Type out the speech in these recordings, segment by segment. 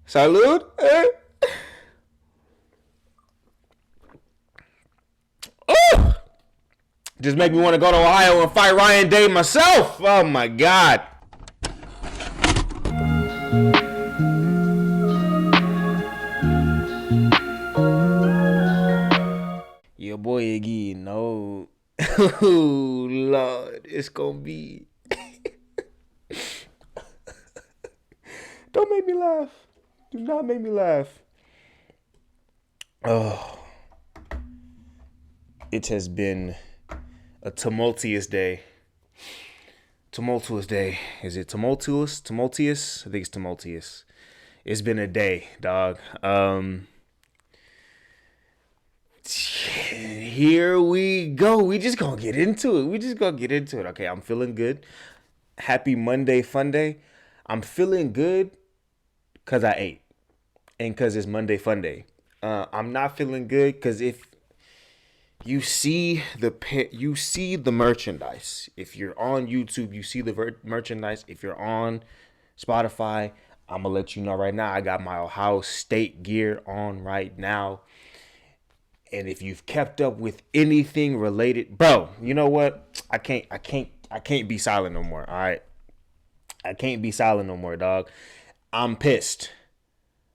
Salud. Oh! Just make me want to go to Ohio and fight Ryan Day myself. Oh my God. Your boy again. No. Oh Lord, it's gonna be. Don't make me laugh. Do not make me laugh. Oh. It has been a tumultuous day. Tumultuous day. Is it tumultuous? Tumultuous? I think it's tumultuous. It's been a day, dog. Here we go. We just gonna get into it. Okay, I'm feeling good. Happy Monday fun day. I'm feeling good because I ate. And because it's Monday fun day. I'm not feeling good because if you see the merchandise. If you're on YouTube, you see the merchandise. If you're on Spotify, I'm gonna let you know right now. I got my Ohio State gear on right now. And if you've kept up with anything related, bro, you know what? I can't be silent no more. All right, I can't be silent no more, dog. I'm pissed.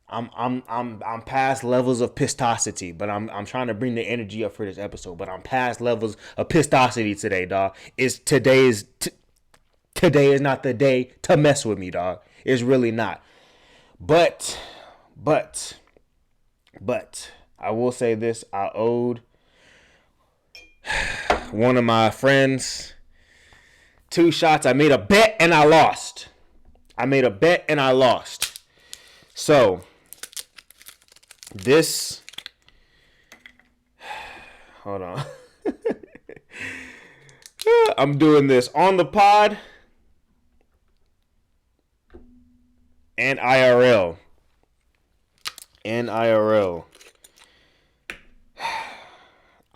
I'm past levels of pistosity, but I'm trying to bring the energy up for this episode. But I'm past levels of pistosity today, dog. Today is not the day to mess with me, dog. It's really not. But I will say this: I owed one of my friends 2 shots. I made a bet and I lost. So. Hold on. I'm doing this on the pod and IRL.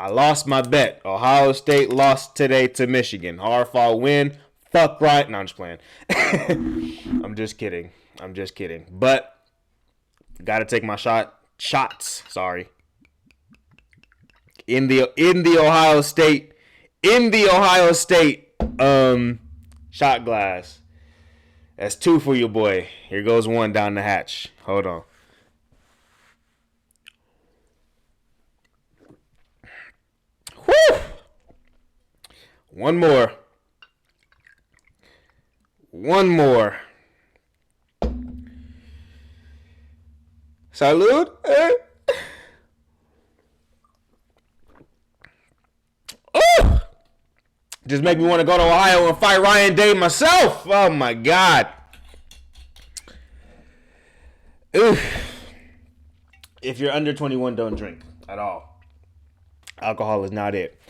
I lost my bet. Ohio State lost today to Michigan. Hard fought win. Fuck right. No, I'm just playing. I'm just kidding. But gotta take my shots. Sorry. In the Ohio State shot glass. That's 2 for your boy. Here goes 1 down the hatch. Hold on. Whew. One more. Salud. Oh! Just make me want to go to Ohio and fight Ryan Day myself. Oh my God. Oof. If you're under 21, don't drink at all. Alcohol is not it.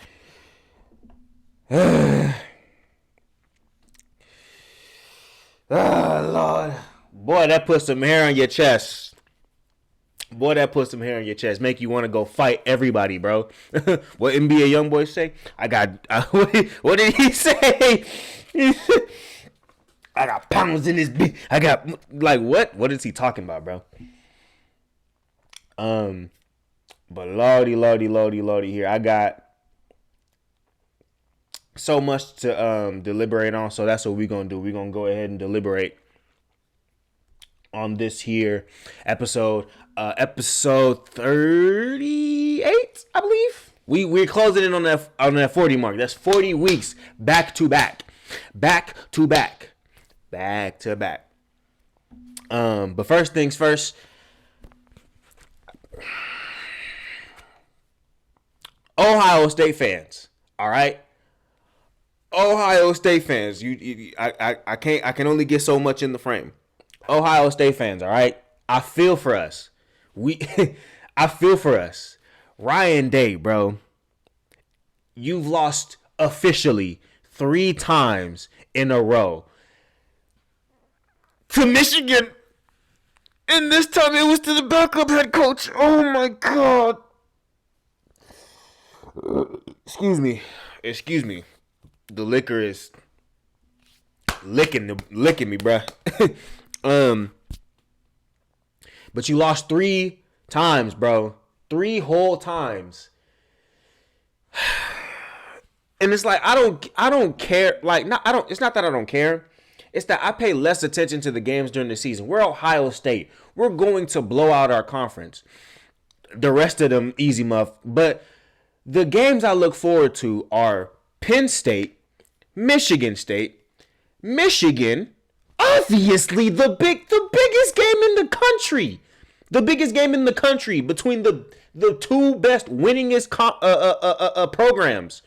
Oh, Lord. Boy, that put some hair on your chest. Make you want to go fight everybody, bro. What NBA young boy say? What did he say? I got pounds in this beat. I got, like, what? What is he talking about, bro? But lordy here. I got so much to deliberate on, so that's what we're gonna do. We're gonna go ahead and deliberate on this here episode 38, I believe. We're closing in on that 40 mark. That's 40 weeks back to back. But first things first, Ohio State fans, all right? Ohio State fans, I can only get so much in the frame. Ohio State fans, all right? I feel for us. Ryan Day, bro. You've lost officially 3 times in a row to Michigan. And this time it was to the backup head coach. Oh my God. Excuse me. The liquor is licking me, bruh. But you lost 3 times, bro. 3 whole times. And it's like I don't care. Like it's not that I don't care. It's that I pay less attention to the games during the season. We're Ohio State. We're going to blow out our conference. The rest of them easy muff. But the games I look forward to are Penn State, Michigan State, Michigan, obviously the biggest game in the country. The biggest game in the country between the 2 best winningest programs.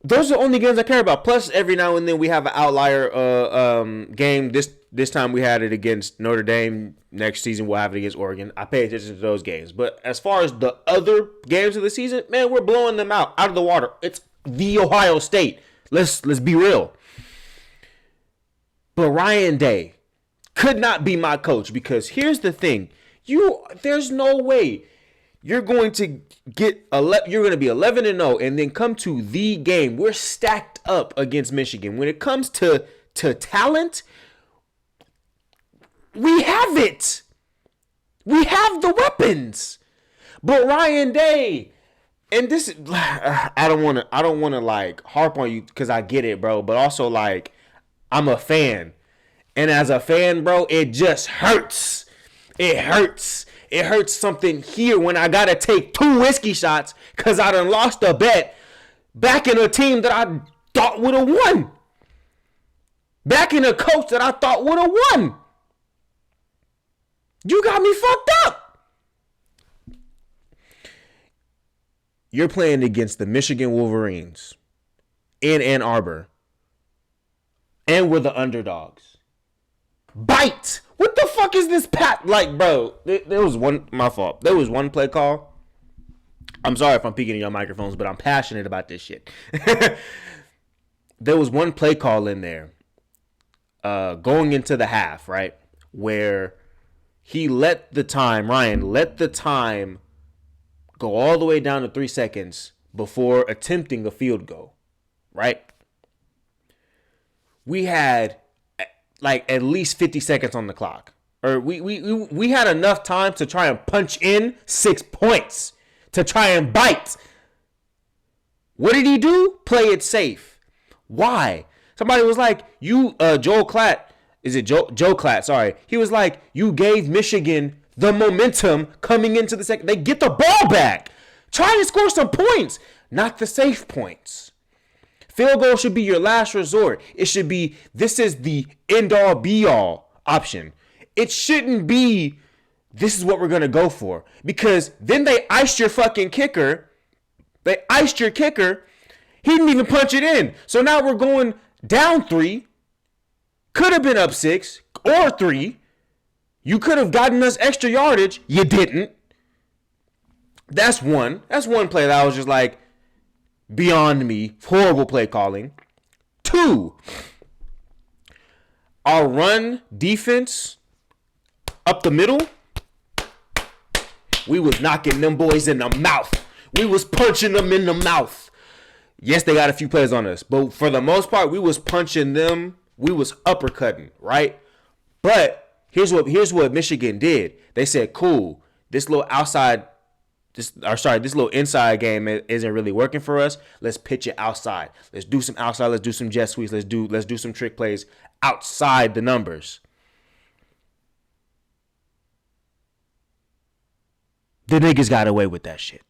Those are the only games I care about. Plus, every now and then we have an outlier game. This time we had it against Notre Dame. Next season we'll have it against Oregon. I pay attention to those games. But as far as the other games of the season, man, we're blowing them out of the water. It's the Ohio State. Let's be real. But Ryan Day could not be my coach because here's the thing. There's no way you're going to you're going to be 11-0 and then come to the game. We're stacked up against Michigan. When it comes to talent, we have it. We have the weapons. But Ryan Day, and this, I don't want to like harp on you because I get it, bro. But also like, I'm a fan, and as a fan, bro, it just hurts. It hurts. It hurts something here when I gotta take 2 whiskey shots because I done lost a bet backing a team that I thought would have won. Backing a coach that I thought would have won. You got me fucked up. You're playing against the Michigan Wolverines in Ann Arbor. And we're the underdogs. Bite! What the fuck is this pat? Like, bro, there was my fault. There was one play call. I'm sorry if I'm peeking in your microphones, but I'm passionate about this shit. There was one play call in there going into the half, right? Where Ryan let the time go all the way down to 3 seconds before attempting a field goal, right? We had like at least 50 seconds on the clock. Or we had enough time to try and punch in 6 points. To try and bite. What did he do? Play it safe. Why? Somebody was like, Joel Klatt. Is it Joe Klatt? Sorry. He was like, you gave Michigan the momentum coming into the second. They get the ball back. Try to score some points. Not the safe points. Field goal should be your last resort. It should be, this is the end-all, be-all option. It shouldn't be, this is what we're going to go for. Because then they iced your fucking kicker. They iced your kicker. He didn't even punch it in. So now we're going down 3. Could have been up 6 or 3. You could have gotten us extra yardage. You didn't. That's one. That's one play that I was just like, beyond me. Horrible play calling. 2, our run defense up the middle. We was knocking them boys in the mouth. We was punching them in the mouth. Yes, they got a few plays on us, but for the most part, we was punching them. We was uppercutting, right? But here's what Michigan did. They said, "Cool, this little inside game isn't really working for us. Let's pitch it outside. Let's do some outside. Let's do some jet sweeps. Let's do some trick plays outside the numbers." The niggas got away with that shit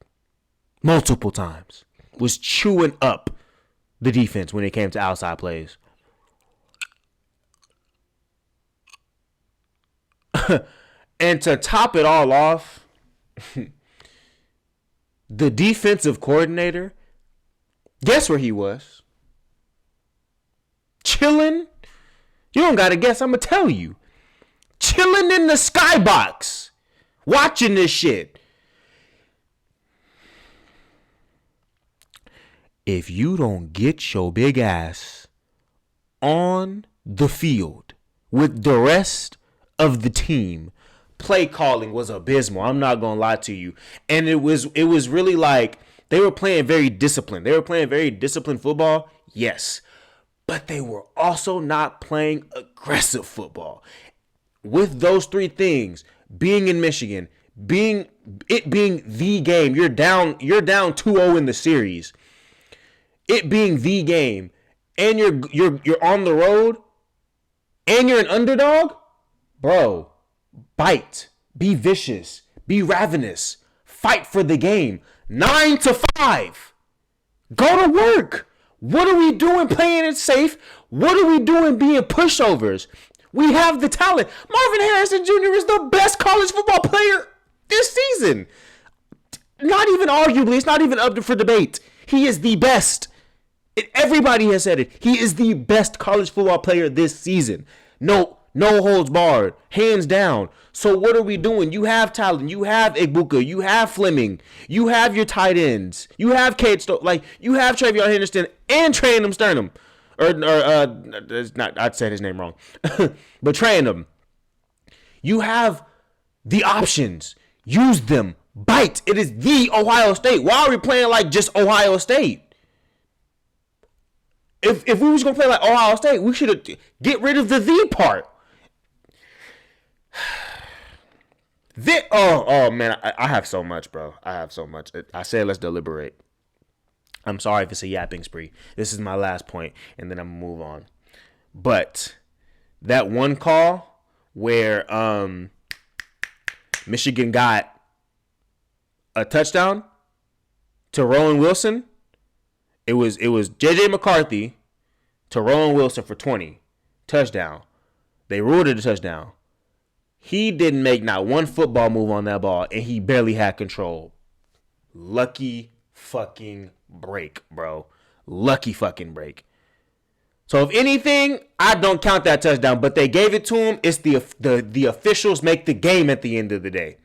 multiple times. Was chewing up the defense when it came to outside plays. And to top it all off, the defensive coordinator, guess where he was? Chilling. You don't gotta guess, I'm gonna tell you. Chilling in the skybox. Watching this shit. If you don't get your big ass on the field with the rest of the team, play calling was abysmal. I'm not gonna lie to you. And it was really like they were playing very disciplined. They were playing very disciplined football, yes. But they were also not playing aggressive football. with those three things, being in Michigan, being the game, you're down 2-0 in the series. It being the game, and you're on the road, and you're an underdog, bro. Bite, be vicious, be ravenous, fight for the game. 9-5. Go to work. What are we doing playing it safe? What are we doing being pushovers? We have the talent. Marvin Harrison Jr. is the best college football player this season. Not even arguably. It's not even up for debate. He is the best. Everybody has said it. He is the best college football player this season. No holds barred. Hands down. So what are we doing? You have talent. You have Igbuka. You have Fleming. You have your tight ends. You have Cade Stowe. Like, you have Travion Henderson and Tranum Sternum. It's not, I said his name wrong. But Tranum. You have the options. Use them. Bite. It is the Ohio State. Why are we playing like just Ohio State? If we was going to play like Ohio State, we should have get rid of the part. Oh man, I have so much, bro. I have so much. I said let's deliberate. I'm sorry if it's a yapping spree. This is my last point, and then I'm gonna move on. But that one call where Michigan got a touchdown to Rowan Wilson, it was JJ McCarthy to Rowan Wilson for 20 touchdown. They ruled it a touchdown. He didn't make not one football move on that ball, and he barely had control. Lucky fucking break, bro. Lucky fucking break. So if anything, I don't count that touchdown, but they gave it to him. It's the officials make the game at the end of the day.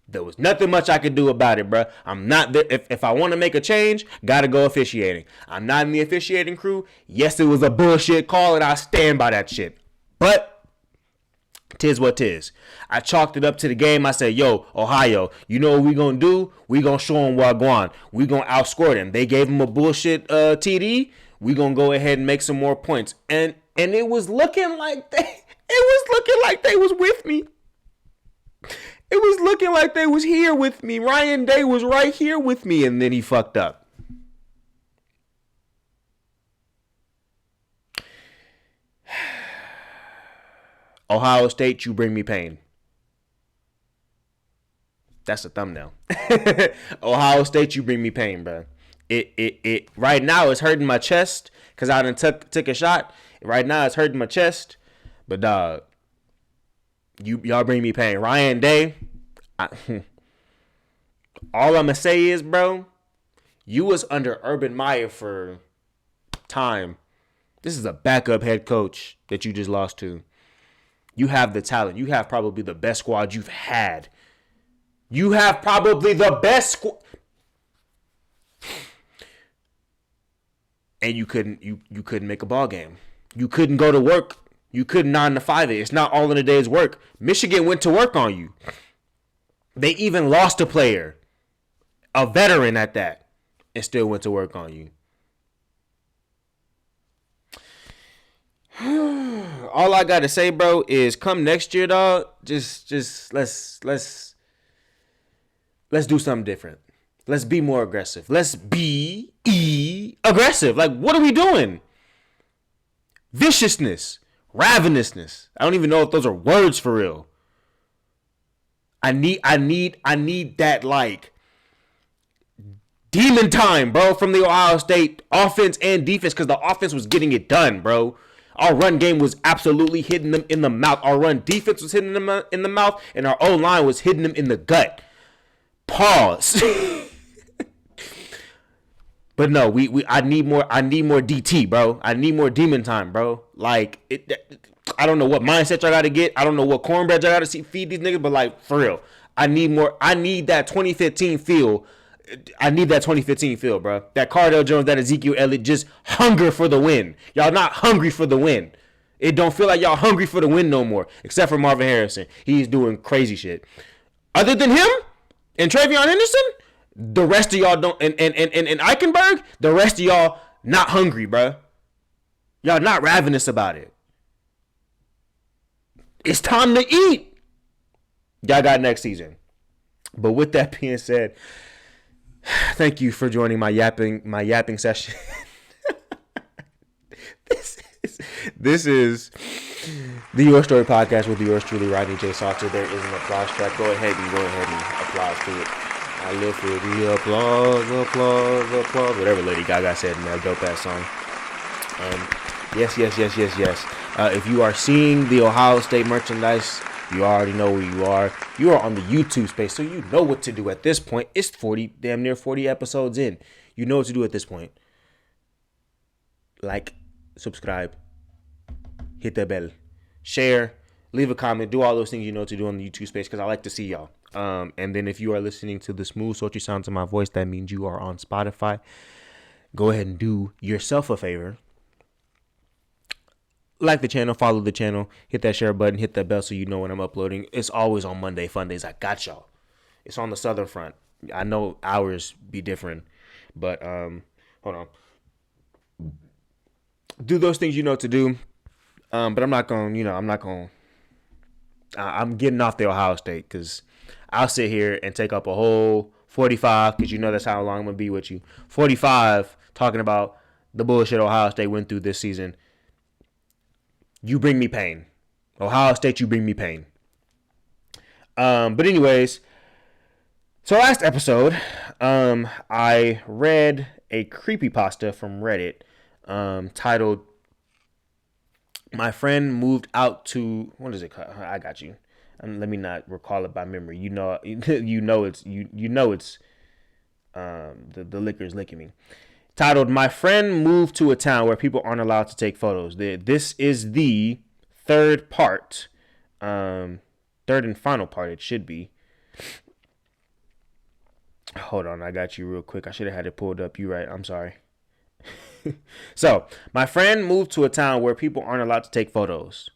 There was nothing much I could do about it, bro. I'm not there. If I want to make a change, gotta go officiating. I'm not in the officiating crew. Yes, it was a bullshit call, and I stand by that shit. But tis what tis. I chalked it up to the game. I said, yo, Ohio, you know what we gonna do? We gonna show them Wagwan. We gonna outscore them. They gave them a bullshit TD. We gonna go ahead and make some more points. And it was looking like they was with me. It was looking like they was here with me. Ryan Day was right here with me, and then he fucked up. Ohio State, you bring me pain. That's a thumbnail. Ohio State, you bring me pain, bro. It right now it's hurting my chest because I done took a shot. Right now it's hurting my chest, but dog, y'all bring me pain. Ryan Day, all I'm gonna say is, bro, you was under Urban Meyer for time. This is a backup head coach that you just lost to. You have the talent. You have probably the best squad you've had. You have probably the best squad. And you couldn't make a ball game. You couldn't go to work. You couldn't 9 to 5 it. It's not all in a day's work. Michigan went to work on you. They even lost a player, a veteran at that, and still went to work on you. All I gotta say, bro, is come next year, dog. Just let's do something different. Let's be more aggressive. Let's be aggressive. Like, what are we doing? Viciousness, ravenousness. I don't even know if those are words for real. I need that, like, demon time, bro, from the Ohio State offense and defense, because the offense was getting it done, bro. Our run game was absolutely hitting them in the mouth. Our run defense was hitting them in the mouth, and our O-line was hitting them in the gut. Pause. But no, I need more DT, bro. I need more demon time, bro. Like, I don't know what mindset I got to get. I don't know what cornbread I got to feed these niggas, but, like, for real, I need more. I need that 2015 feel. I need that 2015 feel, bro. That Cardell Jones, that Ezekiel Elliott, just hunger for the win. Y'all not hungry for the win. It don't feel like y'all hungry for the win no more, except for Marvin Harrison. He's doing crazy shit. Other than him and Travion Henderson, the rest of y'all don't. And Eichenberg, the rest of y'all not hungry, bro. Y'all not ravenous about it. It's time to eat. Y'all got next season. But with that being said, thank you for joining my yapping session. This is the Your Story podcast with yours truly, Rodney J. Salter. There is an applause track. Go ahead and applause to it. I live for the applause. Whatever Lady Gaga said in that dope ass song. Yes. If you are seeing the Ohio State merchandise, you already know where you are. You are on the YouTube space, so you know what to do at this point. It's damn near 40 episodes in. You know what to do at this point. Like, subscribe, hit that bell, share, leave a comment, do all those things you know what to do on the YouTube space, because I like to see y'all. And then if you are listening to the smooth, sultry sounds of my voice, that means you are on Spotify. Go ahead and do yourself a favor. Like the channel, follow the channel, hit that share button, hit that bell so you know when I'm uploading. It's always on Monday Fun Days. I got y'all. It's on the Southern Front. I know hours be different, but hold on. Do those things you know to do. But I'm getting off the Ohio State because I'll sit here and take up a whole 45, because you know that's how long I'm going to be with you. 45 talking about the bullshit Ohio State went through this season. You bring me pain. Ohio State, you bring me pain. But anyways, so last episode, I read a creepypasta from Reddit titled "My Friend Moved Out to," what is it called? I got you. Let me not recall it by memory. You know it's the liquor's licking me. Titled "My Friend Moved to a Town Where People Aren't Allowed to Take Photos." This is the third part, third and final part. It should be. Hold on, I got you real quick. I should have had it pulled up. You right? I'm sorry. So, my friend moved to a town where people aren't allowed to take photos.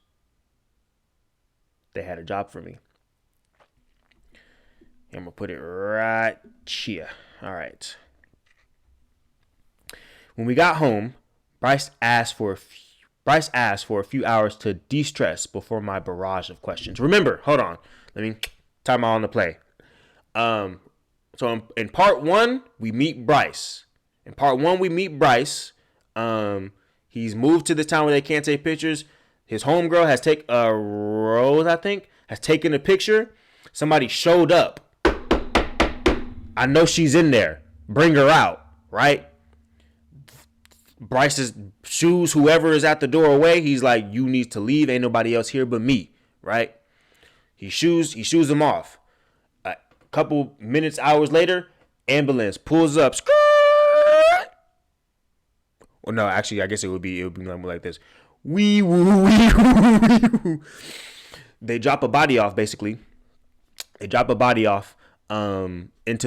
They had a job for me. I'm going to put it right here. All right. When we got home, Bryce asked for a few hours to de-stress before my barrage of questions. Remember, hold on. Let me time out on the play. So in part one, we meet Bryce. He's moved to this town where they can't take pictures. His homegirl Rose, I think, has taken a picture. Somebody showed up. I know she's in there. Bring her out, right? Bryce's shoes, whoever is at the door away, he's like, you need to leave. Ain't nobody else here but me, right? He shoos them off. A couple minutes, hours later, ambulance pulls up. Well, no, actually, I guess it would be like this. Wee woo, wee woo, wee woo. They drop a body off, basically. Into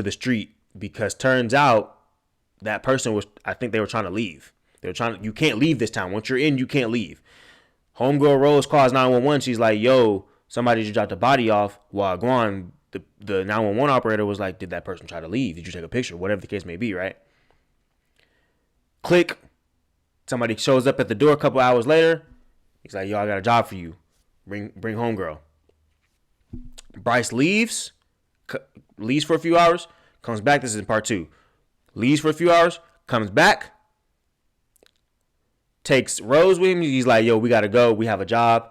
the street, because turns out that person I think they were trying to leave. You can't leave this town. Once you're in, you can't leave. Homegirl Rose calls 911. She's like, yo, somebody just dropped a body off. While Guan, the 911 operator, was like, did that person try to leave? Did you take a picture? Whatever the case may be, right? Click. Somebody shows up at the door a couple hours later. He's like, yo, I got a job for you. Bring homegirl. Bryce leaves for a few hours, comes back. This is in part two. Leaves for a few hours, comes back, takes Rose with him. He's like, yo, we got to go. We have a job.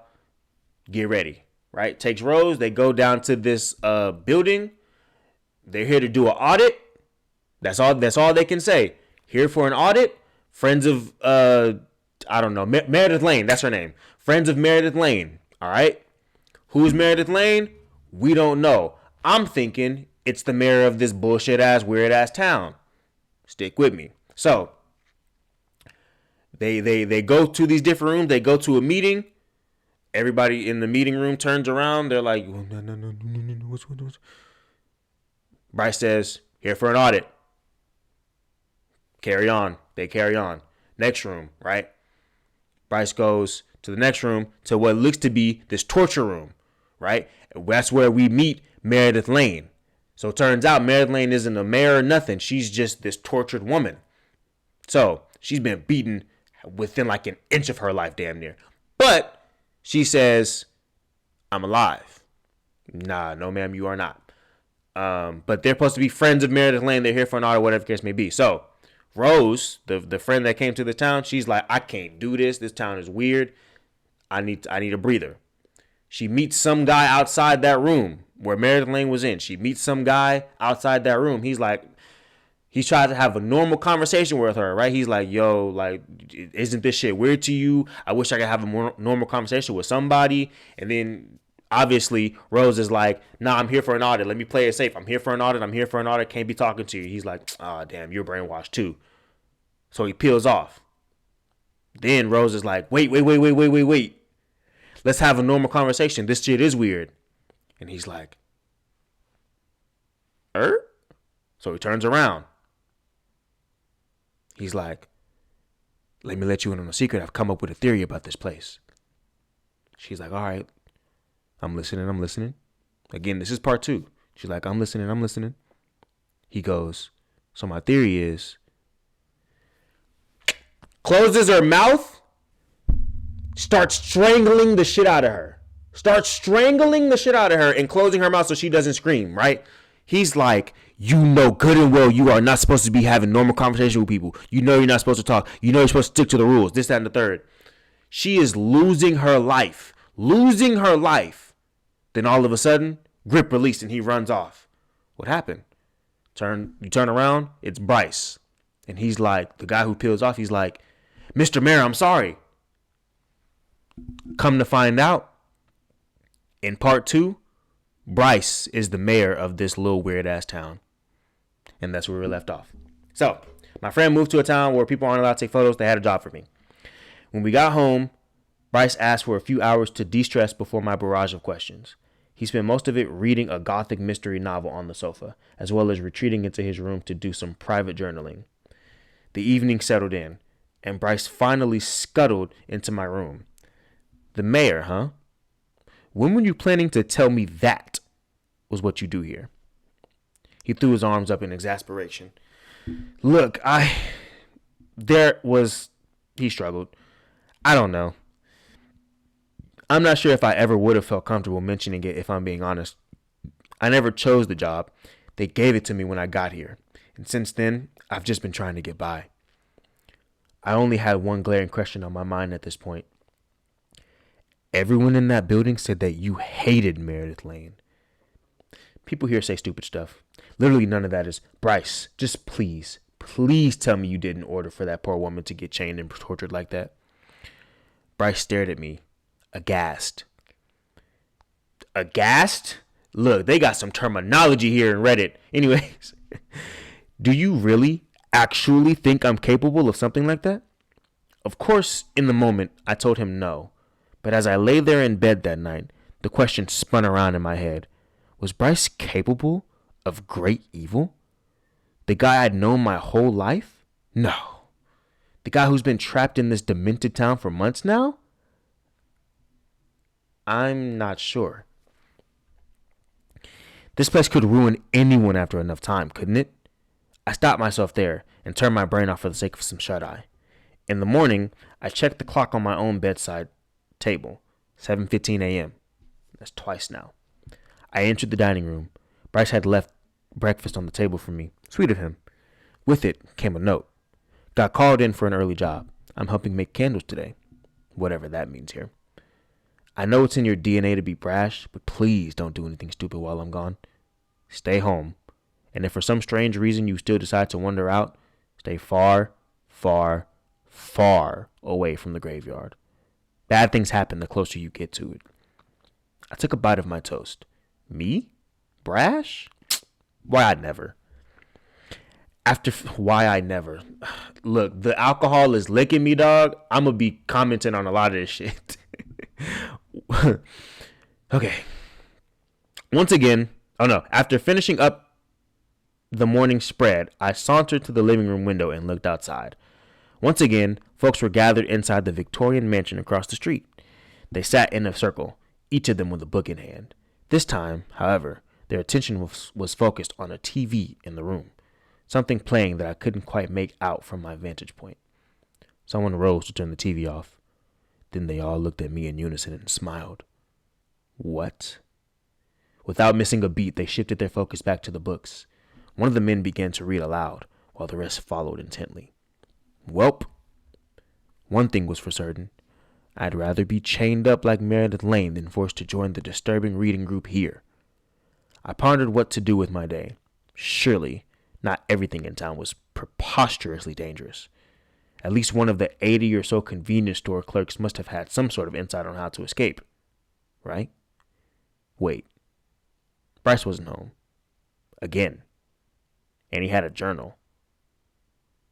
Get ready, right? Takes Rose. They go down to this building. They're here to do an audit. That's all they can say. Here for an audit. Friends of, I don't know, Meredith Lane. That's her name. Friends of Meredith Lane. All right. Who's Meredith Lane? We don't know. I'm thinking it's the mayor of this bullshit ass, weird ass town. Stick with me. So they go to these different rooms. They go to a meeting. Everybody in the meeting room turns around. They're like, no. What's? Bryce says, here for an audit. Carry on. They carry on. Next room, right? Bryce goes to the next room, to what looks to be this torture room, right? That's where we meet Meredith Lane. So it turns out Meredith Lane isn't a mayor or nothing. She's just this tortured woman. So she's been beaten within like an inch of her life, damn near. But she says, I'm alive. Nah, no, ma'am, you are not. But they're supposed to be friends of Meredith Lane. They're here for an audit, whatever the case may be. So Rose, the friend that came to the town, she's like, I can't do this. This town is weird. I need a breather. She meets some guy outside that room where Meredith Lane was in. She meets some guy outside that room. He's trying to have a normal conversation with her, right? He's like, yo, like, isn't this shit weird to you? I wish I could have a more normal conversation with somebody. And then obviously Rose is like, nah, I'm here for an audit. Let me play it safe. I'm here for an audit. Can't be talking to you. He's like, oh, damn, you're brainwashed too. So he peels off. Then Rose is like, wait. Let's have a normal conversation. This shit is weird. And he's like, So he turns around. He's like, let me let you in on a secret. I've come up with a theory about this place. She's like, all right. I'm listening. Again, this is part 2. She's like, I'm listening. He goes, so my theory is, closes her mouth, starts strangling the shit out of her. And closing her mouth so she doesn't scream, right? He's like, you know good and well you are not supposed to be having normal conversation with people. You know you're not supposed to talk. You know you're supposed to stick to the rules. This, that, and the third. She is losing her life. Then all of a sudden, grip released and he runs off. What happened? You turn around, it's Bryce. And he's like, the guy who peels off, he's like, Mr. Mayor, I'm sorry. Come to find out, in part 2, Bryce is the mayor of this little weird ass town. And that's where we left off. So, my friend moved to a town where people aren't allowed to take photos. They had a job for me. When we got home, Bryce asked for a few hours to de-stress before my barrage of questions. He spent most of it reading a gothic mystery novel on the sofa, as well as retreating into his room to do some private journaling. The evening settled in, and Bryce finally scuttled into my room. The mayor, huh? When were you planning to tell me that was what you do here? He threw his arms up in exasperation. Look, he struggled. I don't know. I'm not sure if I ever would have felt comfortable mentioning it, if I'm being honest. I never chose the job. They gave it to me when I got here. And since then, I've just been trying to get by. I only had one glaring question on my mind at this point. Everyone in that building said that you hated Meredith Lane. People here say stupid stuff. Literally none of that is, Bryce, just please tell me you didn't order for that poor woman to get chained and tortured like that. Bryce stared at me, aghast. Aghast? Look, they got some terminology here in Reddit. Anyways, do you really actually think I'm capable of something like that? Of course, in the moment, I told him no. But as I lay there in bed that night, the question spun around in my head. Was Bryce capable of great evil? The guy I'd known my whole life? No. The guy who's been trapped in this demented town for months now? I'm not sure. This place could ruin anyone after enough time, couldn't it? I stopped myself there and turned my brain off for the sake of some shut-eye. In the morning, I checked the clock on my own bedside table. 7:15 a.m. That's twice now. I entered the dining room. Bryce had left breakfast on the table for me. Sweet of him. With it came a note. Got called in for an early job. I'm helping make candles today. Whatever that means here. I know it's in your DNA to be brash, but please don't do anything stupid while I'm gone. Stay home. And if for some strange reason you still decide to wander out, stay far, far, far away from the graveyard. Bad things happen the closer you get to it. I took a bite of my toast. Me? Brash? Why I never. Why I never. Look, the alcohol is licking me, dog. I'm going to be commenting on a lot of this shit. Okay. Once again, after finishing up the morning spread, I sauntered to the living room window and looked outside. Once again, folks were gathered inside the Victorian mansion across the street. They sat in a circle, each of them with a book in hand. This time, however, their attention was focused on a TV in the room, something playing that I couldn't quite make out from my vantage point. Someone rose to turn the TV off. Then they all looked at me in unison and smiled. What? Without missing a beat, they shifted their focus back to the books. One of the men began to read aloud, while the rest followed intently. Welp. One thing was for certain. I'd rather be chained up like Meredith Lane than forced to join the disturbing reading group here. I pondered what to do with my day. Surely, not everything in town was preposterously dangerous. At least one of the 80 or so convenience store clerks must have had some sort of insight on how to escape. Right? Wait. Bryce wasn't home. Again. And he had a journal.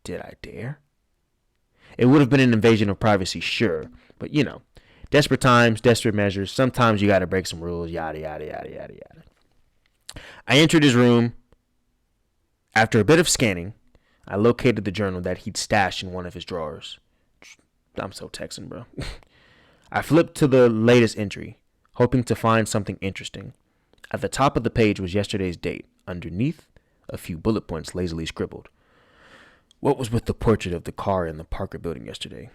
Did I dare? It would have been an invasion of privacy, sure. But, desperate times, desperate measures. Sometimes you gotta break some rules, yada, yada, yada, yada, yada. I entered his room. After a bit of scanning, I located the journal that he'd stashed in one of his drawers. I'm so Texan, bro. I flipped to the latest entry, hoping to find something interesting. At the top of the page was yesterday's date. Underneath, a few bullet points lazily scribbled. What was with the portrait of the car in the Parker building yesterday?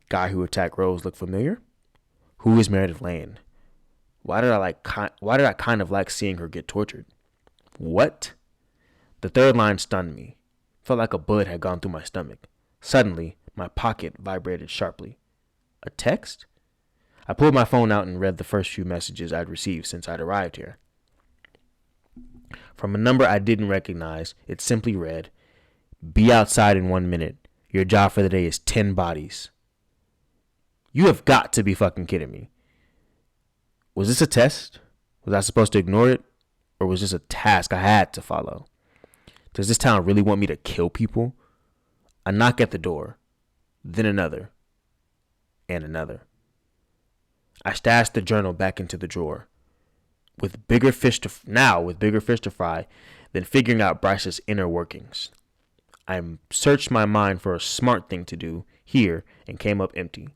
Guy who attacked Rose look familiar? Who is Meredith Lane? Why did I kind of like seeing her get tortured? What? The third line stunned me. Felt like a bullet had gone through my stomach. Suddenly, my pocket vibrated sharply. A text? I pulled my phone out and read the first few messages I'd received since I'd arrived here. From a number I didn't recognize, it simply read, "Be outside in 1 minute. Your job for the day is 10 bodies." You have got to be fucking kidding me. Was this a test? Was I supposed to ignore it? Or was this a task I had to follow? Does this town really want me to kill people? A knock at the door. Then another. And another. I stashed the journal back into the drawer. With bigger fish to fry than figuring out Bryce's inner workings. I searched my mind for a smart thing to do here and came up empty.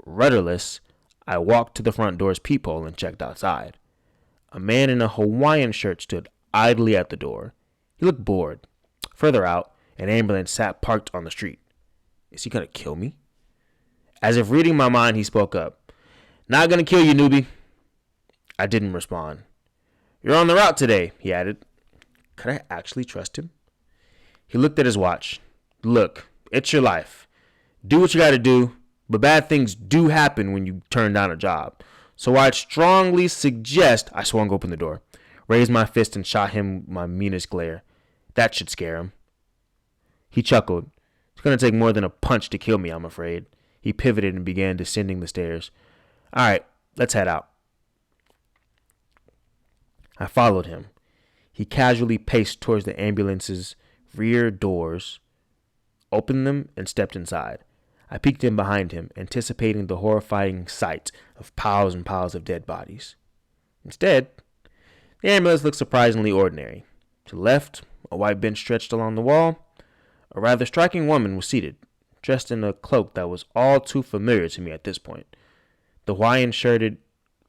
Rudderless, I walked to the front door's peephole and checked outside. A man in a Hawaiian shirt stood idly at the door. He looked bored. Further out, an ambulance sat parked on the street. Is he gonna kill me? As if reading my mind, he spoke up. Not gonna kill you, newbie. I didn't respond. You're on the route today, he added. Could I actually trust him? He looked at his watch. Look, it's your life. Do what you gotta do, but bad things do happen when you turn down a job. So I'd strongly suggest I swung open the door, raised my fist and shot him my meanest glare. That should scare him. He chuckled. It's gonna take more than a punch to kill me, I'm afraid. He pivoted and began descending the stairs. All right, let's head out. I followed him. He casually paced towards the ambulance's rear doors, opened them, and stepped inside. I peeked in behind him, anticipating the horrifying sight of piles and piles of dead bodies. Instead, the ambulance looked surprisingly ordinary. To the left, a white bench stretched along the wall. A rather striking woman was seated, dressed in a cloak that was all too familiar to me at this point. The Hawaiian-shirted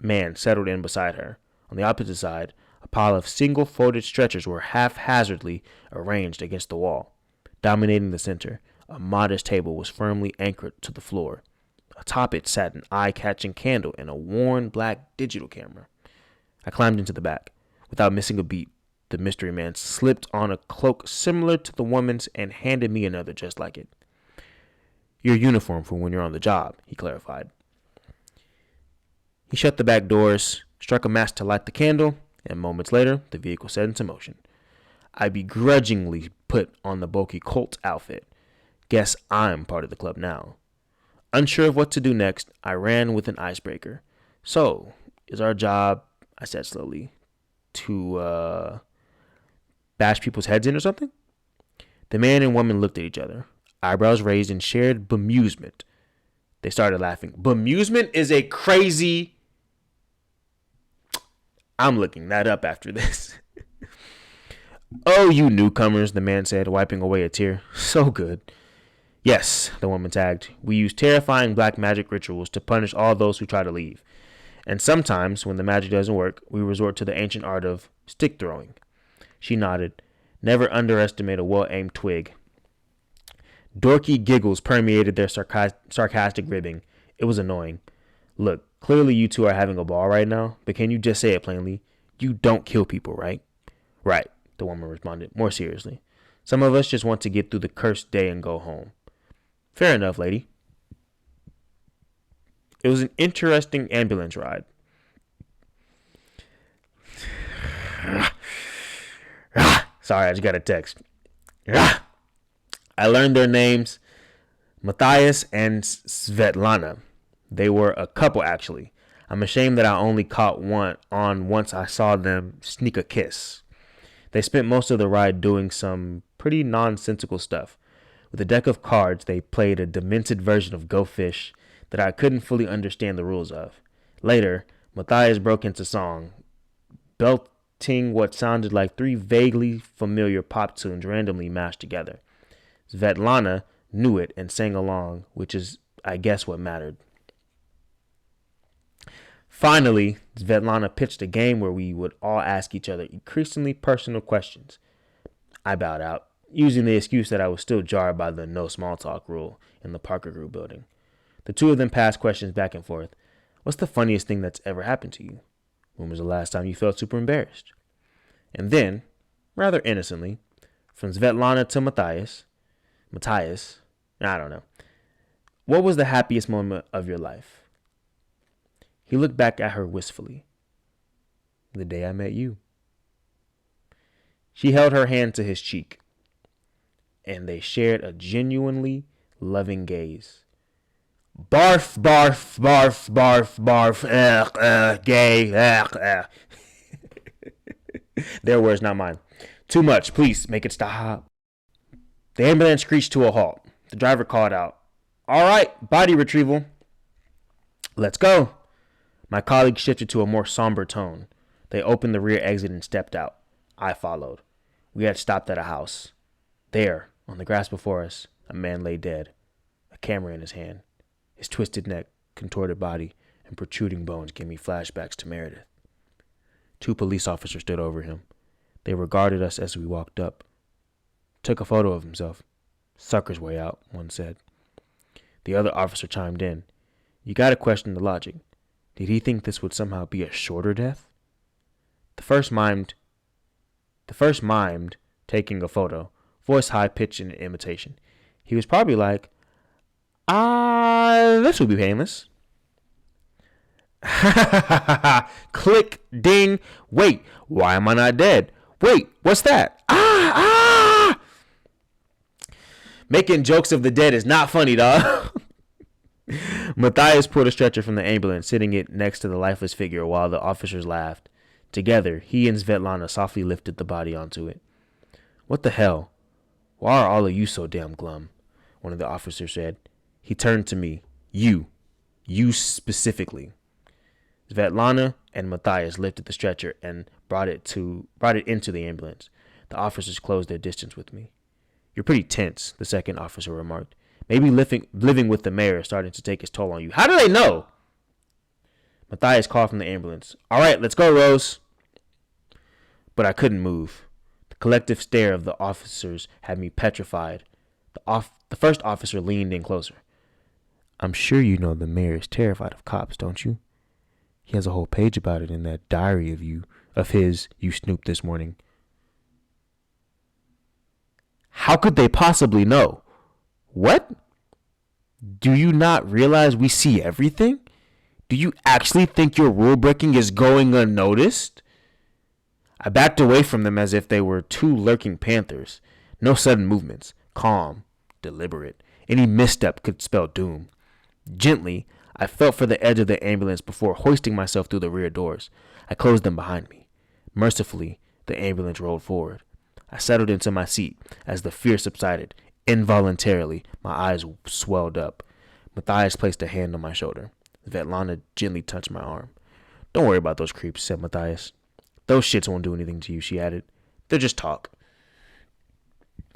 man settled in beside her. On the opposite side, a pile of single-folded stretchers were haphazardly arranged against the wall. Dominating the center, a modest table was firmly anchored to the floor. Atop it sat an eye-catching candle and a worn black digital camera. I climbed into the back. Without missing a beat, the mystery man slipped on a cloak similar to the woman's and handed me another just like it. Your uniform for when you're on the job, he clarified. He shut the back doors, struck a match to light the candle, and moments later, the vehicle set into motion. I begrudgingly put on the bulky Colt outfit. Guess I'm part of the club now. Unsure of what to do next, I ran with an icebreaker. So, is our job, I said slowly, to bash people's heads in or something? The man and woman looked at each other, eyebrows raised in shared bemusement. They started laughing. Bemusement is a crazy... I'm looking that up after this. Oh, you newcomers, the man said, wiping away a tear. So good. Yes, the woman tagged. We use terrifying black magic rituals to punish all those who try to leave. And sometimes, when the magic doesn't work, we resort to the ancient art of stick throwing. She nodded. Never underestimate a well-aimed twig. Dorky giggles permeated their sarcastic ribbing. It was annoying. Look, clearly you two are having a ball right now, but can you just say it plainly? You don't kill people, right? Right, the woman responded, more seriously. Some of us just want to get through the cursed day and go home. Fair enough, lady. It was an interesting ambulance ride. Sorry, I just got a text. I learned their names, Matthias and Svetlana. They were a couple, actually. I'm ashamed that I only caught one on once I saw them sneak a kiss. They spent most of the ride doing some pretty nonsensical stuff. With a deck of cards, they played a demented version of Go Fish that I couldn't fully understand the rules of. Later, Matthias broke into song, belting what sounded like three vaguely familiar pop tunes randomly mashed together. Svetlana knew it and sang along, which is, I guess, what mattered. Finally, Svetlana pitched a game where we would all ask each other increasingly personal questions. I bowed out, using the excuse that I was still jarred by the no small talk rule in the Parker Group building. The two of them passed questions back and forth. What's the funniest thing that's ever happened to you? When was the last time you felt super embarrassed? And then, rather innocently, from Svetlana to Matthias, I don't know. What was the happiest moment of your life? He looked back at her wistfully. The day I met you. She held her hand to his cheek, and they shared a genuinely loving gaze. Barf, barf, barf, barf, barf, gay, Their words, not mine. Too much, please, make it stop. The ambulance screeched to a halt. The driver called out, all right, body retrieval. Let's go. My colleague shifted to a more somber tone. They opened the rear exit and stepped out. I followed. We had stopped at a house. There, on the grass before us, a man lay dead, a camera in his hand. His twisted neck, contorted body, and protruding bones gave me flashbacks to Meredith. 2 police officers stood over him. They regarded us as we walked up. Took a photo of himself. Sucker's way out, one said. The other officer chimed in. You gotta question the logic. Did he think this would somehow be a shorter death? The first mimed taking a photo, voice high-pitched in imitation. He was probably like, this will be painless. Click, ding. Wait, why am I not dead? Wait, what's that? Making jokes of the dead is not funny, dog. Matthias pulled a stretcher from the ambulance, sitting it next to the lifeless figure while the officers laughed. Together, he and Svetlana softly lifted the body onto it. What the hell? Why are all of you so damn glum? One of the officers said. He turned to me. You specifically. Svetlana and Matthias lifted the stretcher and brought it into the ambulance. The officers closed their distance with me. You're pretty tense, the second officer remarked. Maybe living with the mayor is starting to take its toll on you. How do they know? Matthias called from the ambulance. All right, let's go, Rose. But I couldn't move. The collective stare of the officers had me petrified. The first officer leaned in closer. I'm sure you know the mayor is terrified of cops, don't you? He has a whole page about it in that diary of his you snooped this morning. How could they possibly know? What? Do you not realize we see everything? Do you actually think your rule breaking is going unnoticed? I backed away from them as if they were 2 lurking panthers. No sudden movements. Calm. Deliberate. Any misstep could spell doom. Gently, I felt for the edge of the ambulance before hoisting myself through the rear doors. I closed them behind me. Mercifully, the ambulance rolled forward. I settled into my seat as the fear subsided. Involuntarily, my eyes swelled up. Matthias placed a hand on my shoulder. Svetlana gently touched my arm. Don't worry about those creeps, said Matthias. Those shits won't do anything to you, she added. They'll just talk.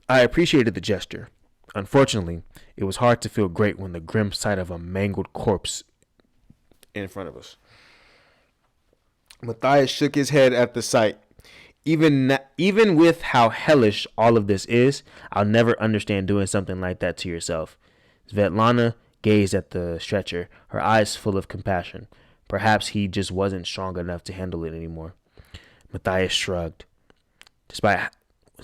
I appreciated the gesture. Unfortunately, it was hard to feel great when the grim sight of a mangled corpse in front of us. Matthias shook his head at the sight. Even with how hellish all of this is, I'll never understand doing something like that to yourself. Svetlana gazed at the stretcher, her eyes full of compassion. Perhaps he just wasn't strong enough to handle it anymore. Matthias shrugged. Despite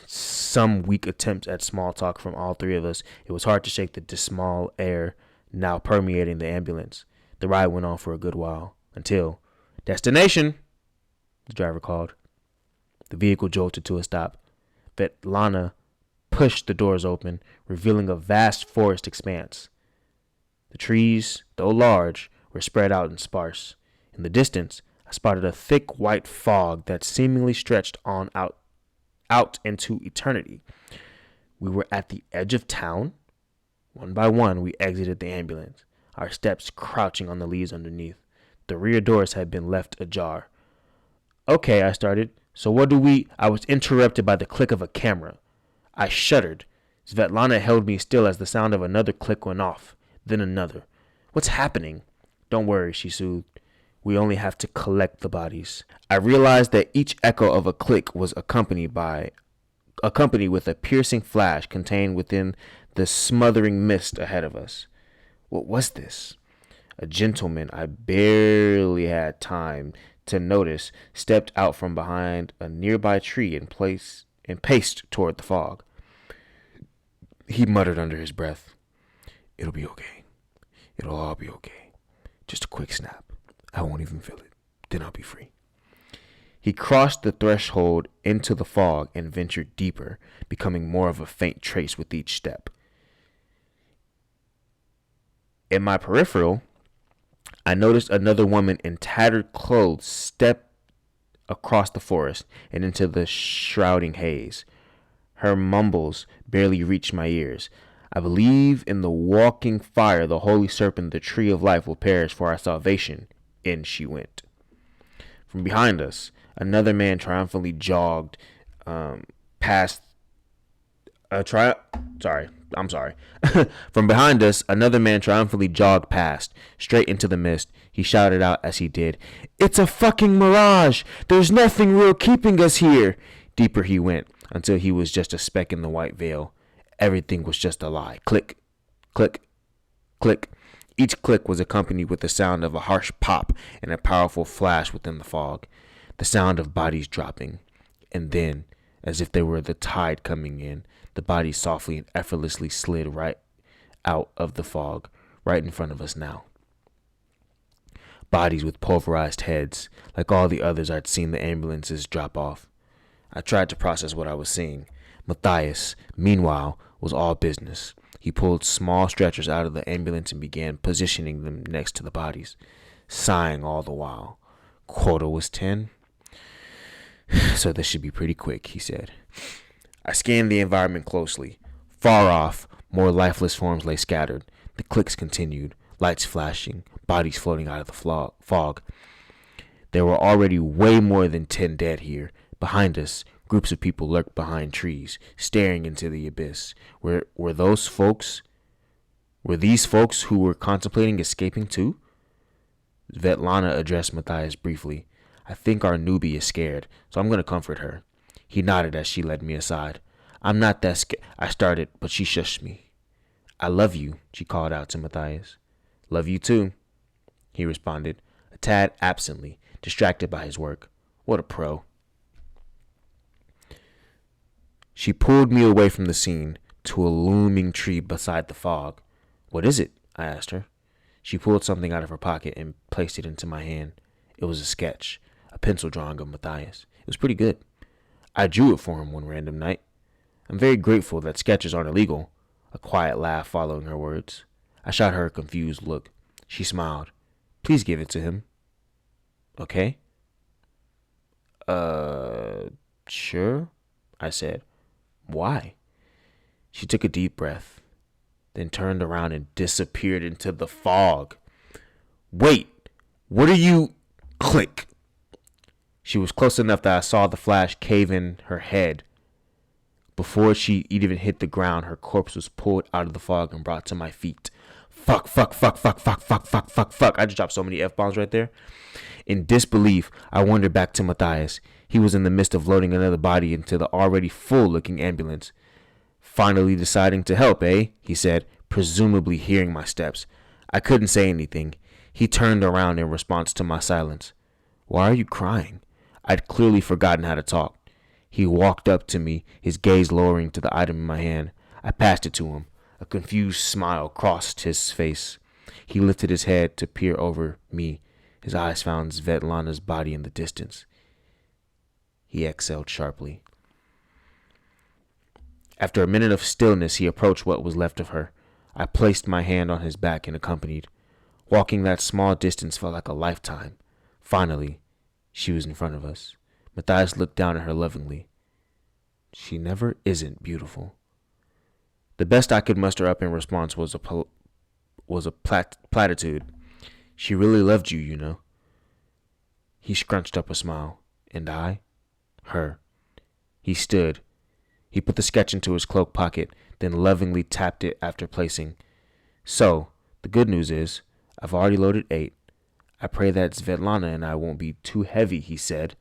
some weak attempts at small talk from all three of us, it was hard to shake the dismal air now permeating the ambulance. The ride went on for a good while, until, "Destination!" the driver called. The vehicle jolted to a stop. Svetlana pushed the doors open, revealing a vast forest expanse. The trees, though large, were spread out and sparse. In the distance, I spotted a thick white fog that seemingly stretched on out into eternity. We were at the edge of town. One by one, we exited the ambulance, our steps crouching on the leaves underneath. The rear doors had been left ajar. "Okay," I started. "So what do we—" I was interrupted by the click of a camera. I shuddered. Svetlana held me still as the sound of another click went off, then another. "What's happening?" "Don't worry," she soothed. "We only have to collect the bodies." I realized that each echo of a click was accompanied with a piercing flash contained within the smothering mist ahead of us. What was this? A gentleman I barely had time to notice stepped out from behind a nearby tree and paced toward the fog. He muttered under his breath, "It'll be okay. It'll all be okay. Just a quick snap. I won't even feel it. Then I'll be free." He crossed the threshold into the fog and ventured deeper, becoming more of a faint trace with each step. In my peripheral, I noticed another woman in tattered clothes step across the forest and into the shrouding haze. Her mumbles barely reached my ears. "I believe in the walking fire, the holy serpent, the tree of life will perish for our salvation." In she went. From behind us, another man triumphantly jogged past. From behind us, another man triumphantly jogged past, straight into the mist. He shouted out as he did, "It's a fucking mirage! There's nothing real keeping us here!" Deeper he went, until he was just a speck in the white veil. Everything was just a lie. Click, click, click. Each click was accompanied with the sound of a harsh pop and a powerful flash within the fog. The sound of bodies dropping. And then, as if they were the tide coming in, the bodies softly and effortlessly slid right out of the fog, right in front of us now. Bodies with pulverized heads, like all the others I'd seen the ambulances drop off. I tried to process what I was seeing. Matthias, meanwhile, was all business. He pulled small stretchers out of the ambulance and began positioning them next to the bodies, sighing all the while. Quota was 10. So this should be pretty quick, he said. I scanned the environment closely. Far off, more lifeless forms lay scattered. The clicks continued, lights flashing, bodies floating out of the fog. There were already way more than 10 dead here. Behind us, groups of people lurked behind trees, staring into the abyss. Were these folks who were contemplating escaping too? Svetlana addressed Matthias briefly. "I think our newbie is scared, so I'm going to comfort her." He nodded as she led me aside. "I'm not that scared," I started, but she shushed me. "I love you," she called out to Matthias. "Love you too," he responded, a tad absently, distracted by his work. What a pro. She pulled me away from the scene to a looming tree beside the fog. "What is it?" I asked her. She pulled something out of her pocket and placed it into my hand. It was a sketch, a pencil drawing of Matthias. It was pretty good. I drew it for him one random night. I'm very grateful that sketches aren't illegal. A quiet laugh following her words. I shot her a confused look. She smiled. "Please give it to him." "Okay." Sure," I said. "Why?" She took a deep breath, then turned around and disappeared into the fog. "Wait, what are you—" Click. She was close enough that I saw the flash cave in her head. Before she even hit the ground, her corpse was pulled out of the fog and brought to my feet. Fuck. I just dropped so many F-bombs right there. In disbelief, I wandered back to Matthias. He was in the midst of loading another body into the already full-looking ambulance. "Finally deciding to help, eh?" he said, presumably hearing my steps. I couldn't say anything. He turned around in response to my silence. Why are you crying? I'd clearly forgotten how to talk. He walked up to me, his gaze lowering to the item in my hand. I passed it to him. A confused smile crossed his face. He lifted his head to peer over me. His eyes found Svetlana's body in the distance. He exhaled sharply. After a minute of stillness, he approached what was left of her. I placed my hand on his back and accompanied. Walking that small distance felt like a lifetime. Finally, she was in front of us. Matthias looked down at her lovingly. She never isn't beautiful. The best I could muster up in response was a platitude. She really loved you, you know. He scrunched up a smile. And I? Her. He stood. He put the sketch into his cloak pocket, then lovingly tapped it after placing. So, the good news is, I've already loaded 8. I pray that Svetlana and I won't be too heavy, he said.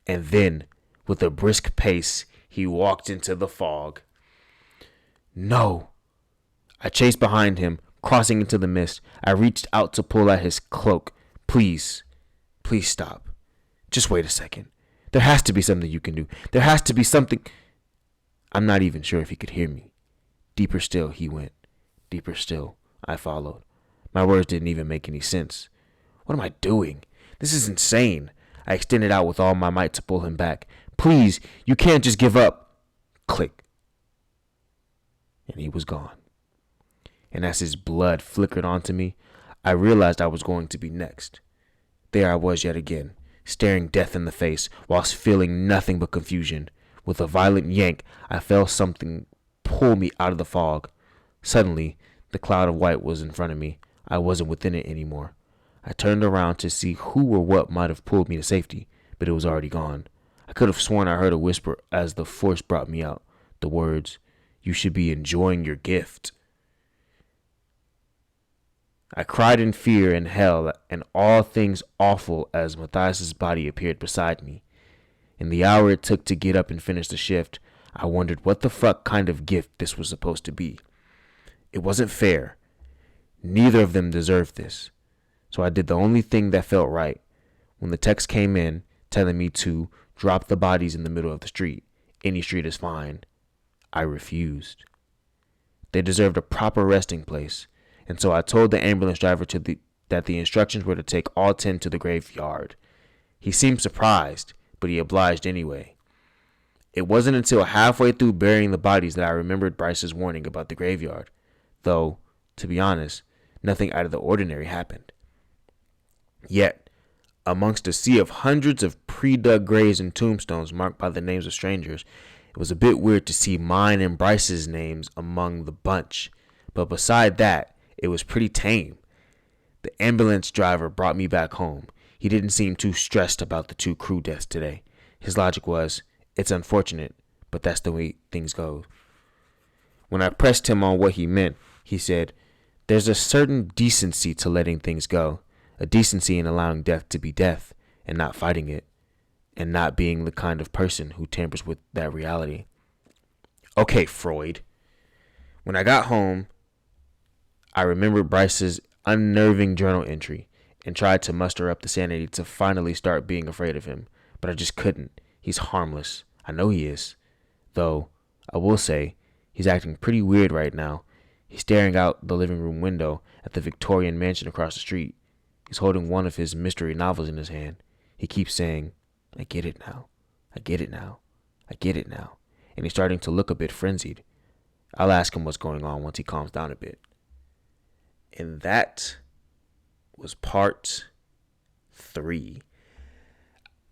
And then, with a brisk pace, he walked into the fog. No. I chased behind him, crossing into the mist. I reached out to pull at his cloak. Please stop. Just wait a second. There has to be something you can do. There has to be something. I'm not even sure if he could hear me. Deeper still, he went. Deeper still, I followed. My words didn't even make any sense. What am I doing? This is insane. I extended out with all my might to pull him back. Please, you can't just give up. Click. And he was gone. And as his blood flickered onto me, I realized I was going to be next. There I was yet again, staring death in the face, whilst feeling nothing but confusion. With a violent yank, I felt something pull me out of the fog. Suddenly, the cloud of white was in front of me. I wasn't within it anymore. I turned around to see who or what might have pulled me to safety, but it was already gone. I could have sworn I heard a whisper as the force brought me out. The words, "You should be enjoying your gift." I cried in fear and hell and all things awful as Matthias's body appeared beside me. In the hour it took to get up and finish the shift, I wondered what the fuck kind of gift this was supposed to be. It wasn't fair. Neither of them deserved this. So I did the only thing that felt right. When the text came in telling me to drop the bodies in the middle of the street, any street is fine, I refused. They deserved a proper resting place, and so I told the ambulance driver that the instructions were to take all 10 to the graveyard. He seemed surprised, but he obliged anyway. It wasn't until halfway through burying the bodies that I remembered Bryce's warning about the graveyard, though, to be honest, nothing out of the ordinary happened. Yet, amongst a sea of hundreds of pre-dug graves and tombstones marked by the names of strangers, it was a bit weird to see mine and Bryce's names among the bunch. But beside that, it was pretty tame. The ambulance driver brought me back home. He didn't seem too stressed about the 2 crew deaths today. His logic was, it's unfortunate, but that's the way things go. When I pressed him on what he meant, he said, there's a certain decency to letting things go. A decency in allowing death to be death and not fighting it, and not being the kind of person who tampers with that reality. Okay, Freud. When I got home, I remembered Bryce's unnerving journal entry and tried to muster up the sanity to finally start being afraid of him, but I just couldn't. He's harmless. I know he is. Though, I will say, he's acting pretty weird right now. He's staring out the living room window at the Victorian mansion across the street. He's holding one of his mystery novels in his hand. He keeps saying, I get it now. I get it now. I get it now. And he's starting to look a bit frenzied. I'll ask him what's going on once he calms down a bit. And that was part 3.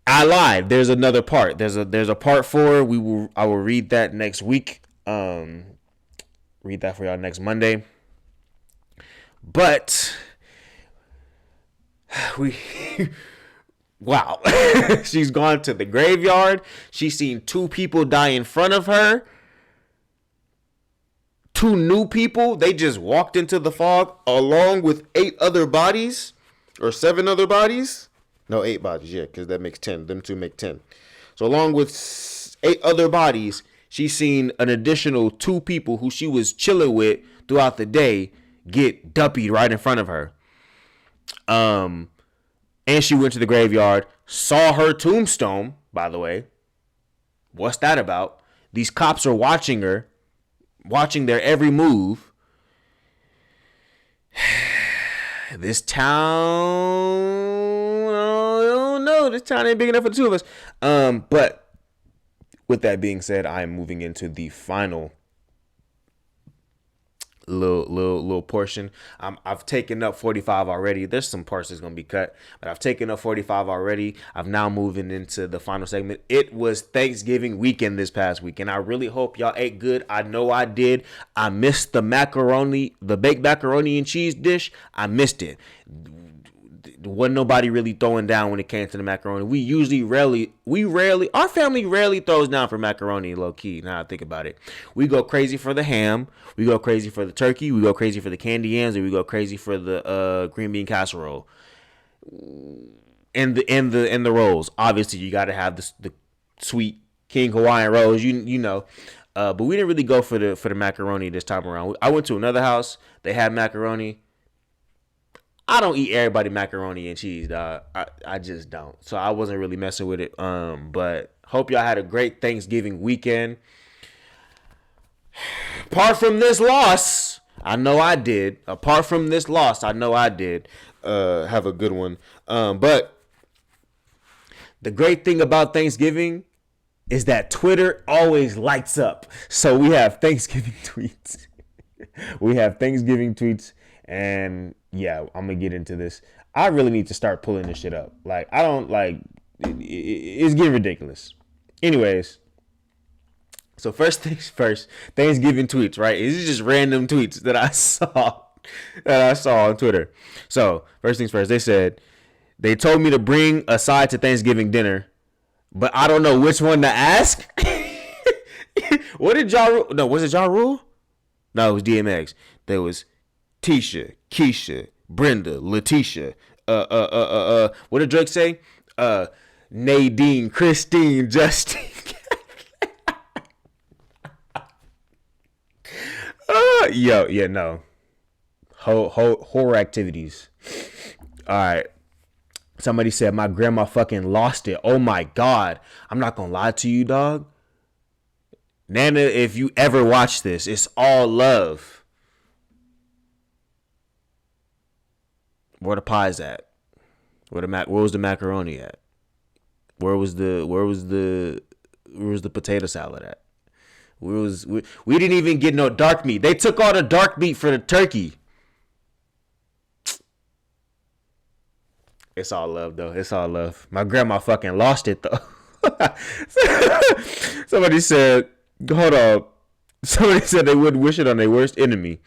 I lied. There's another part. There's a part 4. I will read that next week. Read that for y'all next Monday. But wow. She's gone to the graveyard. She's seen 2 people die in front of her. 2 new people. They just walked into the fog along with 8 other bodies or 7 other bodies. No, 8 bodies. Yeah, because that makes 10. Them 2 make 10. So along with 8 other bodies, she's seen an additional 2 people who she was chilling with throughout the day get duppied right in front of her. And she went to the graveyard, saw her tombstone, by the way. What's that about? These cops are watching her, watching their every move. This town, I don't know. This town ain't big enough for the two of us. But with that being said, I am moving into the final little portion. I've taken up 45 already. There's some parts that's gonna be cut, but I've taken up 45 already. I've now moving into the final segment. It was Thanksgiving weekend this past week, and I really hope y'all ate good. I know I did. I missed the macaroni, the baked macaroni and cheese dish. I missed it. Wasn't nobody really throwing down when it came to the macaroni. Our family rarely throws down for macaroni, low key. Now I think about it. We go crazy for the ham. We go crazy for the turkey. We go crazy for the candy yams, and we go crazy for the green bean casserole. And the rolls. Obviously, you got to have the sweet King Hawaiian rolls. You know. But we didn't really go for the macaroni this time around. I went to another house. They had macaroni. I don't eat everybody macaroni and cheese, dog. I just don't. So I wasn't really messing with it. But hope y'all had a great Thanksgiving weekend. Apart from this loss, I know I did. Have a good one. But the great thing about Thanksgiving is that Twitter always lights up. So we have Thanksgiving tweets. And yeah, I'm gonna get into this. I really need to start pulling this shit up. Like, I don't like it's getting ridiculous. Anyways, so first things first, Thanksgiving tweets, right? These are just random tweets that I saw on Twitter. So first things first, they said they told me to bring a side to Thanksgiving dinner, but I don't know which one to ask. What did y'all? No, was it Ja Rule? No, it was DMX. There was Tisha, Keisha, Brenda, Letitia, what did Drake say? Nadine, Christine, Justine. No. Horror activities. All right. Somebody said my grandma fucking lost it. Oh my God. I'm not gonna lie to you, dog. Nana, if you ever watch this, it's all love. Where the pies at? Where was the macaroni at? Where was the potato salad at? We didn't even get no dark meat. They took all the dark meat for the turkey. It's all love though. It's all love. My grandma fucking lost it though. Somebody said, hold on. Somebody said they wouldn't wish it on their worst enemy.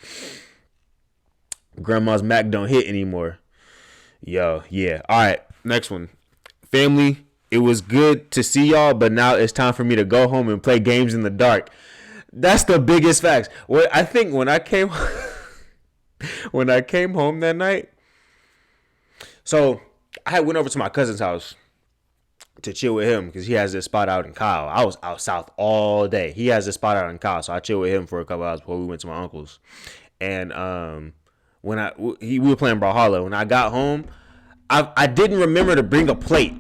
Grandma's Mac don't hit anymore. Yo, yeah. All right, next one. Family, it was good to see y'all, but now it's time for me to go home and play games in the dark. That's the biggest facts. I think when I came home that night, so I went over to my cousin's house to chill with him because he has this spot out in Kyle. I was out south all day. He has this spot out in Kyle, so I chilled with him for a couple hours before we went to my uncle's. And we were playing Brawlhalla. When I got home, I didn't remember to bring a plate.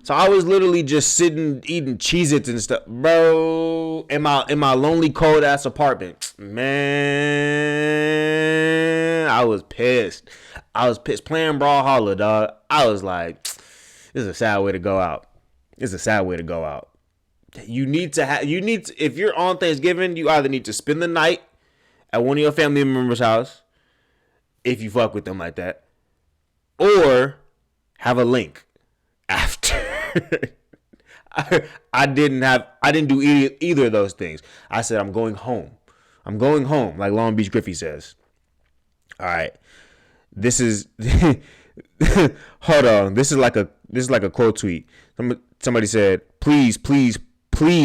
So I was literally just sitting eating Cheez-Its and stuff, bro. In my lonely, cold ass apartment, man. I was pissed playing Brawlhalla, dog. I was like, this is a sad way to go out. If you're on Thanksgiving, you either need to spend the night at one of your family members' house, if you fuck with them like that, or have a link after. I didn't do either of those things. I said I'm going home, like Long Beach Griffey says. All right, this is hold on. This is like a quote tweet. Somebody said, please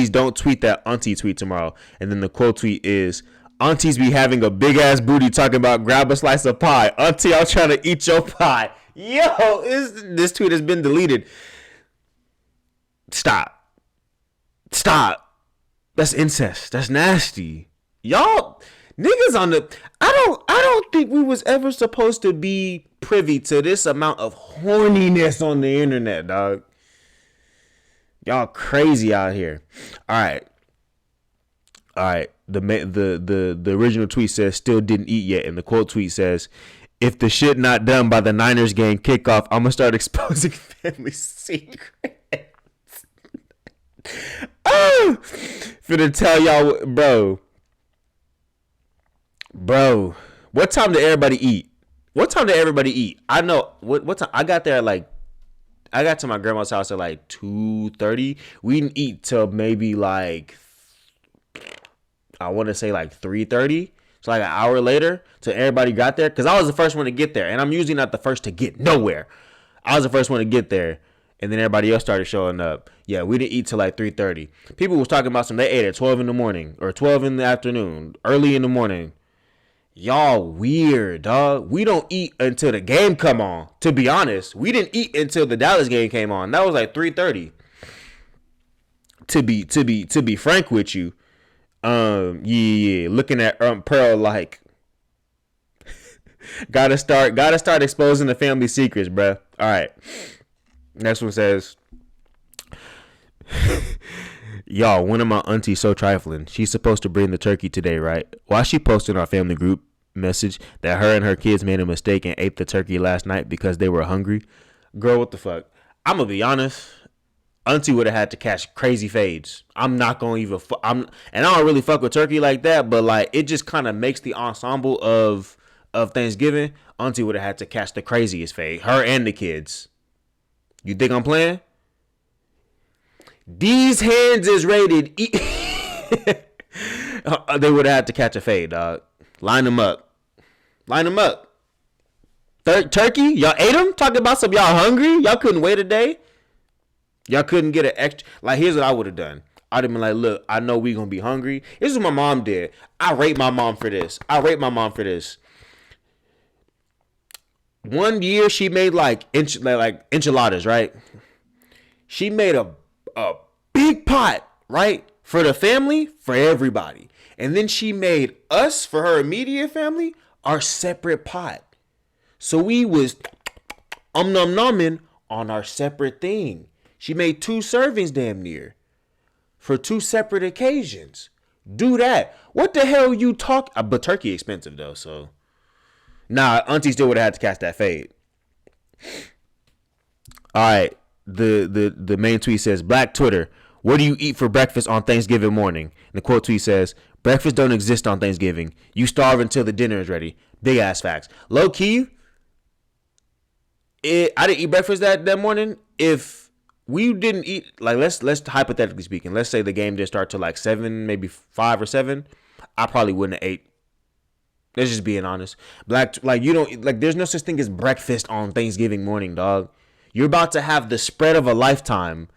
don't tweet that auntie tweet tomorrow. And then the quote tweet is, aunties be having a big ass booty talking about grab a slice of pie. Auntie, I'm trying to eat your pie. Yo, this tweet has been deleted. Stop. That's incest. That's nasty. Y'all, Niggas on the I don't think we was ever supposed to be privy to this amount of horniness on the internet, dog. Y'all crazy out here. All right. All right. The original tweet says still didn't eat yet, and the quote tweet says, "If the shit not done by the Niners game kickoff, I'm gonna start exposing family secrets." Oh, finna tell y'all, bro. What time did everybody eat? I know what time. I got there at like. I got to my grandma's house at like 2:30. We didn't eat till maybe like, I want to say like 3:30. So like an hour later till everybody got there. Because I was the first one to get there. And I'm usually not the first to get nowhere. I was the first one to get there. And then everybody else started showing up. Yeah, we didn't eat till like 3:30. People was talking about they ate at 12 in the morning. Or 12 in the afternoon. Early in the morning. Y'all weird, dog. We don't eat until the game come on. To be honest, we didn't eat until the Dallas game came on. That was like 3:30. To be frank with you, yeah. Looking at Pearl like, gotta start exposing the family secrets, bruh. All right. Next one says, y'all, one of my aunties so trifling. She's supposed to bring the turkey today, right? Why she posted in our family group message that her and her kids made a mistake and ate the turkey last night because they were hungry? Girl, what the fuck? I'm gonna be honest. Auntie would have had to catch crazy fades. I'm not gonna even. And I don't really fuck with turkey like that, but like it just kind of makes the ensemble of Thanksgiving. Auntie would have had to catch the craziest fade. Her and the kids. You think I'm playing? These hands is rated E. They would have had to catch a fade, dog. Line them up. Turkey? Y'all ate them? Talking about some y'all hungry? Y'all couldn't wait a day? Y'all couldn't get an extra. Like, here's what I would have done. I'd have been like, look, I know we gonna be hungry. This is what my mom did. I rate my mom for this. One year she made like enchiladas, right? She made a big pot, right? For the family, for everybody. And then she made us, for her immediate family, our separate pot. So we was nom-nomming on our separate thing. She made 2 servings damn near. For 2 separate occasions. Do that. What the hell you talk? But turkey expensive though, so. Nah, auntie still would have had to catch that fade. Alright. The main tweet says, Black Twitter, what do you eat for breakfast on Thanksgiving morning? And the quote tweet says, breakfast don't exist on Thanksgiving. You starve until the dinner is ready. Big ass facts. Low key, I didn't eat breakfast that morning. If we didn't eat, like let's hypothetically speaking, let's say the game didn't start till like 7, maybe 5 or 7, I probably wouldn't have ate. Let's just being honest. You don't like. There's no such thing as breakfast on Thanksgiving morning, dog. You're about to have the spread of a lifetime.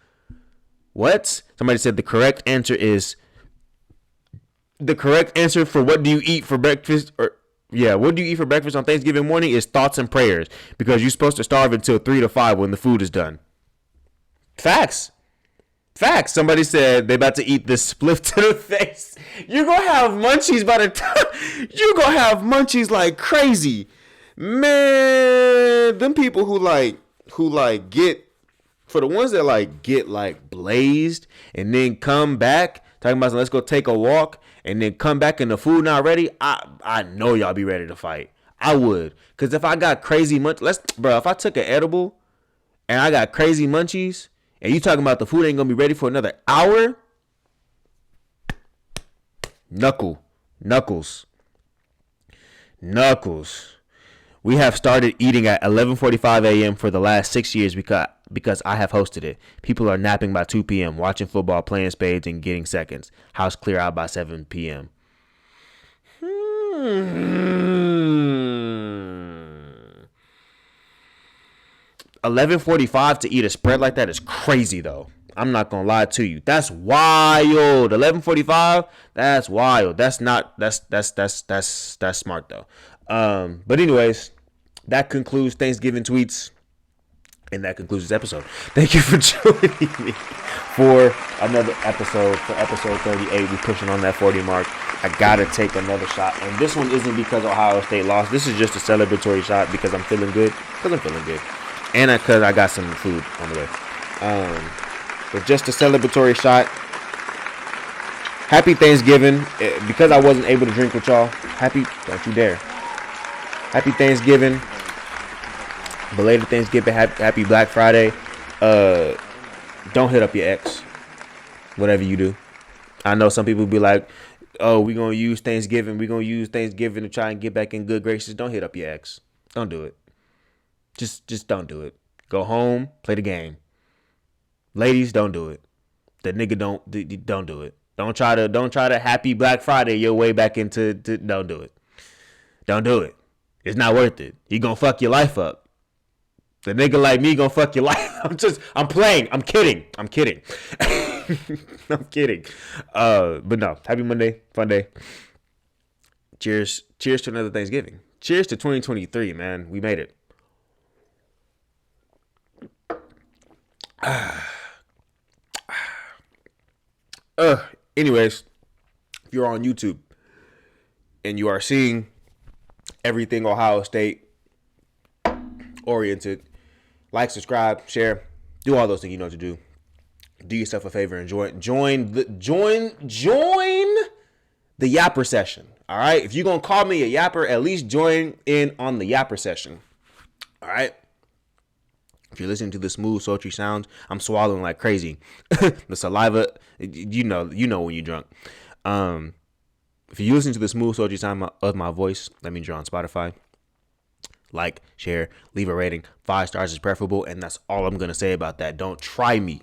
What? Somebody said the correct answer for what do you eat for breakfast what do you eat for breakfast on Thanksgiving morning is thoughts and prayers, because you're supposed to starve until 3 to 5 when the food is done. Facts. Somebody said they about to eat this spliff to the face. You're going to have munchies by the time. You're going to have munchies like crazy. Man, them people who get, for the ones that get blazed and then come back, talking about let's go take a walk and then come back and the food not ready, I know y'all be ready to fight. I would. Because if I got crazy if I took an edible and I got crazy munchies, and you talking about the food ain't gonna be ready for another hour? Knuckles. We have started eating at 11:45 a.m. for the last 6 years because I have hosted it. People are napping by 2 p.m., watching football, playing spades, and getting seconds. House clear out by 7 p.m. 11:45 to eat a spread like that is crazy though. I'm not gonna lie to you. That's wild. 11:45. That's wild. That's smart though. But anyways, that concludes Thanksgiving tweets, and that concludes this episode. Thank you for joining me for another episode. For episode 38, we pushing on that 40 mark. I gotta take another shot, and this one isn't because Ohio State lost. This is just a celebratory shot because I'm feeling good. And because I got some food on the way. But just a celebratory shot. Happy Thanksgiving. Because I wasn't able to drink with y'all. Don't you dare. Happy Thanksgiving. Belated Thanksgiving. Happy Black Friday. Don't hit up your ex. Whatever you do. I know some people be like, oh, we're going to use Thanksgiving. We're going to use Thanksgiving to try and get back in good graces. Don't hit up your ex. Don't do it. Just don't do it. Go home, play the game. Ladies, don't do it. The nigga don't do it. Don't try to happy Black Friday your way back into don't do it. Don't do it. It's not worth it. He gonna fuck your life up. The nigga like me gonna fuck your life. I'm playing. I'm kidding. I'm kidding. But no, happy Monday, fun day. Cheers to another Thanksgiving. Cheers to 2023, man. We made it. Anyways, if you're on YouTube and you are seeing everything Ohio State oriented, like, subscribe, share, do all those things you know what to do. Do yourself a favor and join the yapper session. All right, if you're gonna call me a yapper, at least join in on the yapper session. All right. If you're listening to the smooth, sultry sounds, I'm swallowing like crazy. The saliva, you know when you're drunk. If you listen to the smooth, sultry sound of my voice, that means you're on Spotify. Like, share, leave a rating. 5 stars is preferable, and that's all I'm gonna say about that. Don't try me.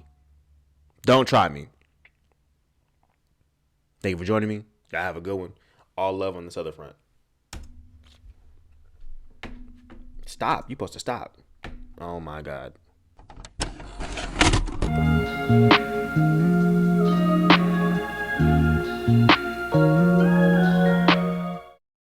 Thank you for joining me. Y'all have a good one. All love on this other front. Stop. You're supposed to stop. Oh my God.